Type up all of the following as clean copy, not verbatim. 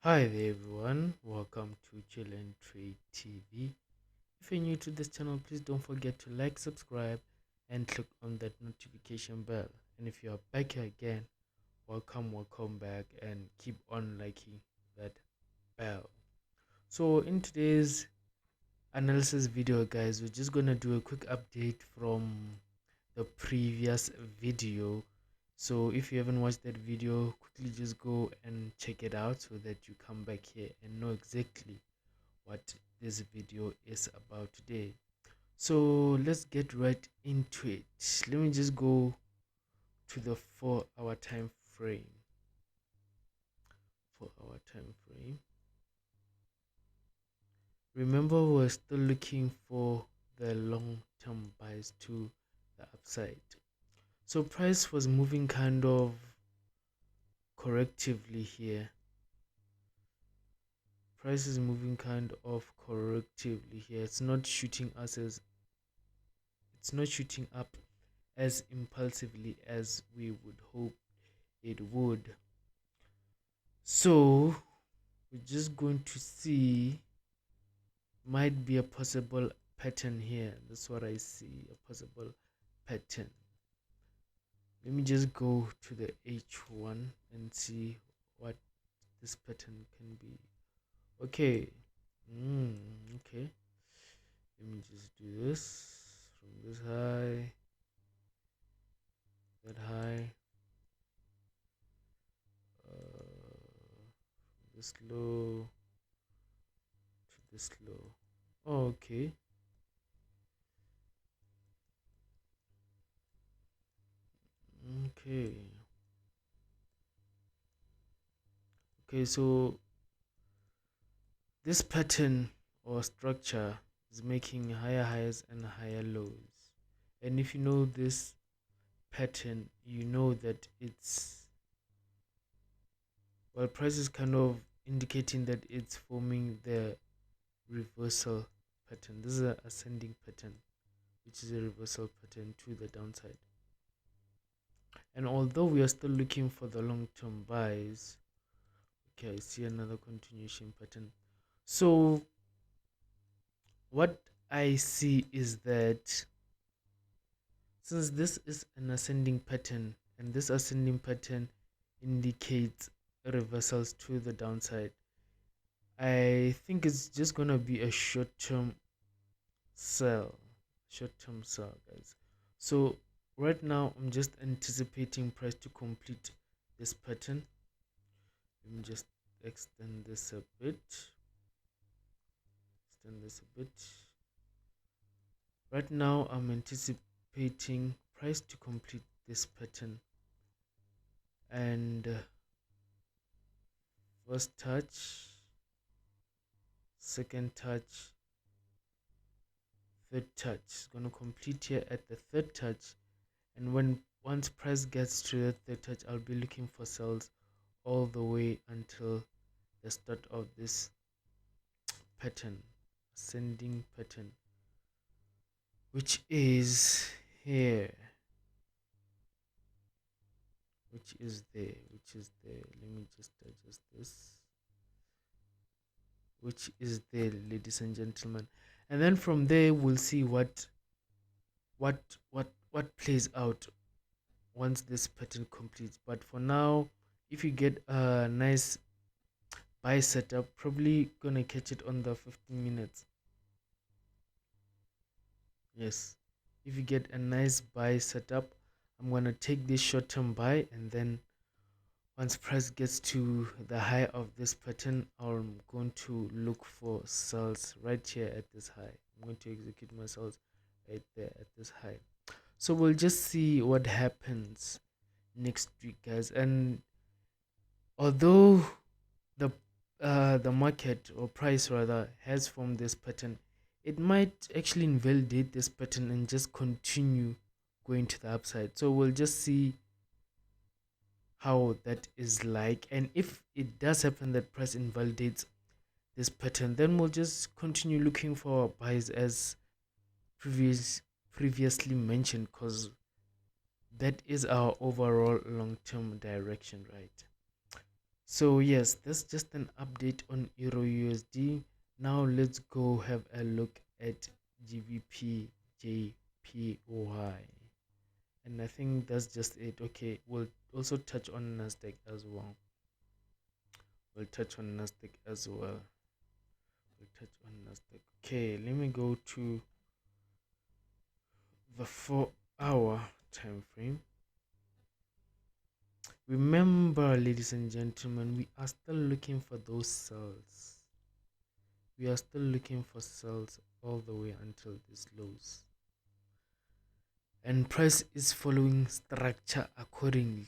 Hi there everyone, welcome to Chill and Trade TV. If you're new to this channel, please don't forget to like, subscribe and click on that notification bell. And if you are back here again, welcome back and keep on liking that bell. So in today's analysis video guys, we're just gonna do a quick update from the previous video. So if you haven't watched that video, quickly just go and check it out so that you come back here and know exactly what this video is about today. So let's get right into it. Let me just go to the 4 hour time frame. 4 hour time frame. Remember, we're still looking for the long-term buys to the upside. So price was moving kind of correctively here. Price is moving kind of correctively here. It's not shooting up as impulsively as we would hope it would. So we're just going to see, might be a possible pattern here. That's what I see, a possible pattern. Let me just go to the H1 and see what this pattern can be. Okay. Okay. Let me just do this from this high, that high, this low to this low. Oh, okay. Okay. Okay, so this pattern or structure is making higher highs and higher lows. And if you know this pattern, you know that it's, well, price is kind of indicating that it's forming the reversal pattern. This is an ascending pattern, which is a reversal pattern to the downside. And although we are still looking for the long-term buys, okay, I see another continuation pattern. So what I see is that since this is an ascending pattern and this ascending pattern indicates reversals to the downside, I think it's just gonna be a short-term sell, guys. So right now I'm just anticipating price to complete this pattern. Let me just extend this a bit. Right now I'm anticipating price to complete this pattern, and first touch, second touch, third touch. It's gonna complete here at the third touch, and once price gets to the third touch, I'll be looking for sells all the way until the start of this pattern, ascending pattern, which is here, which is there. Let me just adjust this, which is there, ladies and gentlemen. And then from there we'll see what plays out once this pattern completes. But for now, if you get a nice buy setup, probably gonna catch it on the 15 minutes. Yes, if you get a nice buy setup, I'm gonna take this short-term buy, and then once price gets to the high of this pattern, I'm going to look for sells right here at this high. I'm going to execute my sells right there at this high. So we'll just see what happens next week, guys. And although the market, or price rather, has formed this pattern, it might actually invalidate this pattern and just continue going to the upside. So we'll just see how that is like, and if it does happen that price invalidates this pattern, then we'll just continue looking for buys as previously mentioned, because that is our overall long-term direction, right? So yes, that's just an update on EURUSD. Now let's go have a look at Gbpjpy. And I think that's just it. Okay, we'll also touch on Nasdaq as well. We'll touch on Nasdaq as well. Okay, let me go to the 4-hour time frame. Remember, ladies and gentlemen, we are still looking for those cells. We are still looking for cells all the way until these lows. And price is following structure accordingly.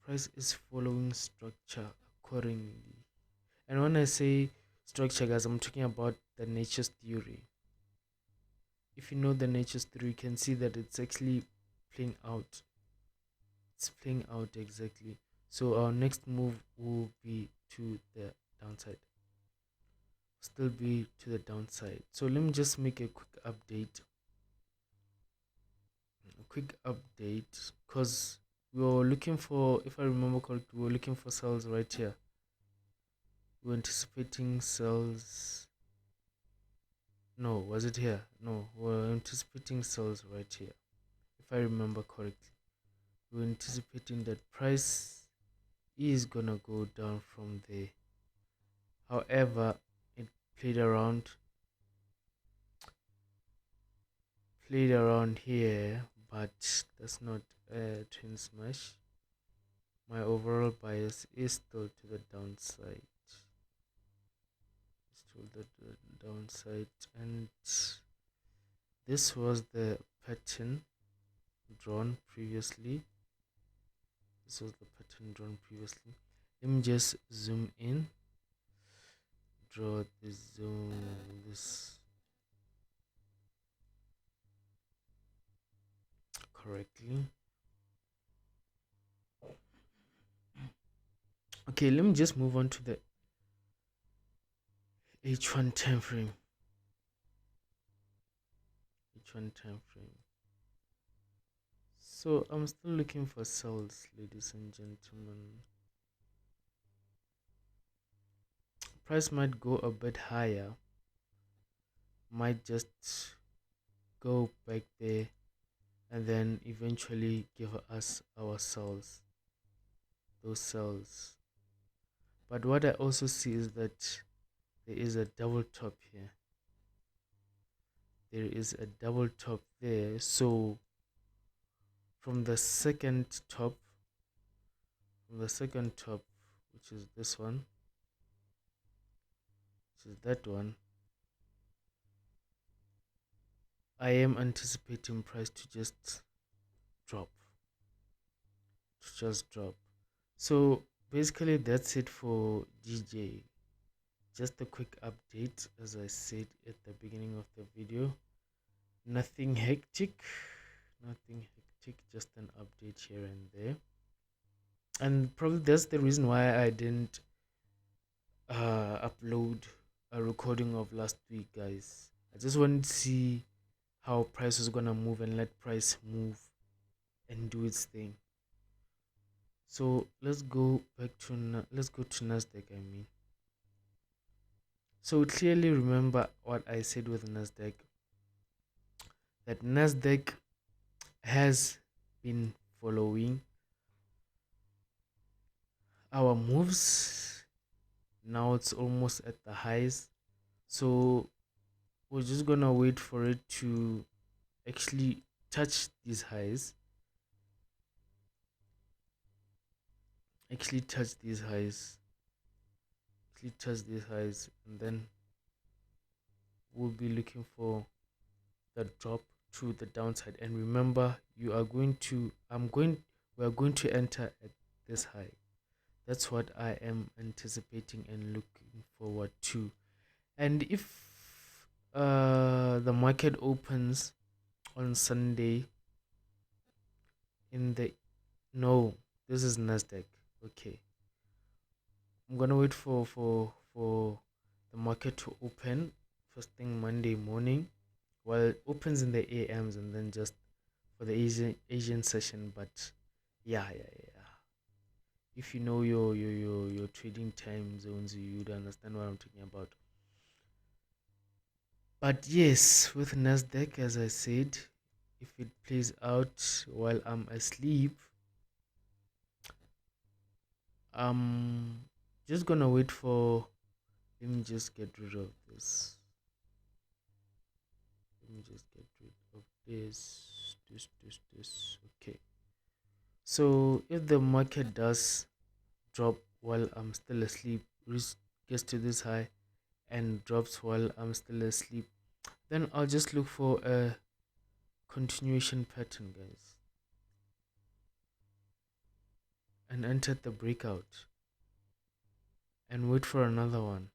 Price is following structure accordingly. And when I say structure, guys, I'm talking about the nature's theory. If you know the nature's theory, you can see that it's actually playing out. It's playing out exactly. So our next move will be to the downside. Still be to the downside. So let me just make a quick update. Because we were looking for, if I remember correctly, we were looking for cells right here. We were anticipating cells. No, was it here? No, we were anticipating cells right here. If I remember correctly, we were anticipating that price is gonna go down from there. However, it played around here, but that's not a twin smash. My overall bias is still to the downside. And this was the pattern drawn previously. Let me just zoom in, draw this correctly. Okay, let me just move on to the H1 time frame. So I'm still looking for cells, ladies and gentlemen. Price might go a bit higher, might just go back there and then eventually give us our cells, those cells. But what I also see is that there is a double top here. There is a double top there. So from the second top, which is this one, which is that one, I am anticipating price to just drop. So basically that's it for DJ. Just a quick update, as I said at the beginning of the video. Nothing hectic, just an update here and there. And probably that's the reason why I didn't upload a recording of last week, guys. I just wanted to see how price was gonna move and let price move and do its thing. So let's go to Nasdaq. So clearly remember what I said with Nasdaq, that Nasdaq has been following our moves. Now it's almost at the highs, so we're just gonna wait for it to actually touch these highs, and then we'll be looking for the drop to the downside. And remember, we are going to enter at this high. That's what I am anticipating and looking forward to. And if the market opens on Sunday this is Nasdaq. Okay, I'm gonna wait for the market to open first thing Monday morning. Well, it opens in the AMs and then just for the Asian session. But yeah. If you know your trading time zones, you'd understand what I'm talking about. But yes, with Nasdaq, as I said, if it plays out while I'm asleep, I'm just gonna wait for. Let me just get rid of this. Let me just get rid of this. Okay. So if the market does drop while I'm still asleep, gets to this high and drops while I'm still asleep, then I'll just look for a continuation pattern, guys, and enter the breakout and wait for another one.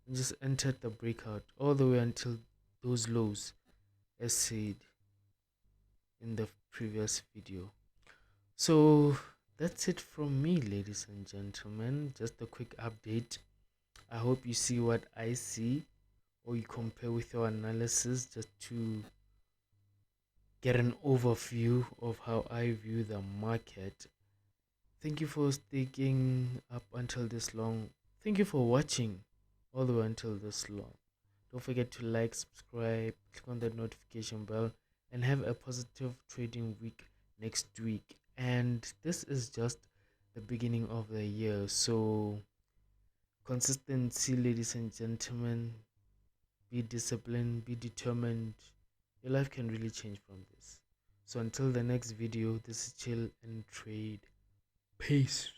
And just enter the breakout all the way until those lows, as said in the previous video. So that's it from me, ladies and gentlemen. Just a quick update. I hope you see what I see, or you compare with your analysis, just to get an overview of how I view the market. Thank you for sticking up until this long. Thank you for watching all the way until this long. Don't forget to like, subscribe, click on that notification bell, and have a positive trading week next week. And this is just the beginning of the year, so consistency, ladies and gentlemen. Be disciplined, be determined. Your life can really change from this. So until the next video, this is Chill and Trade. Peace.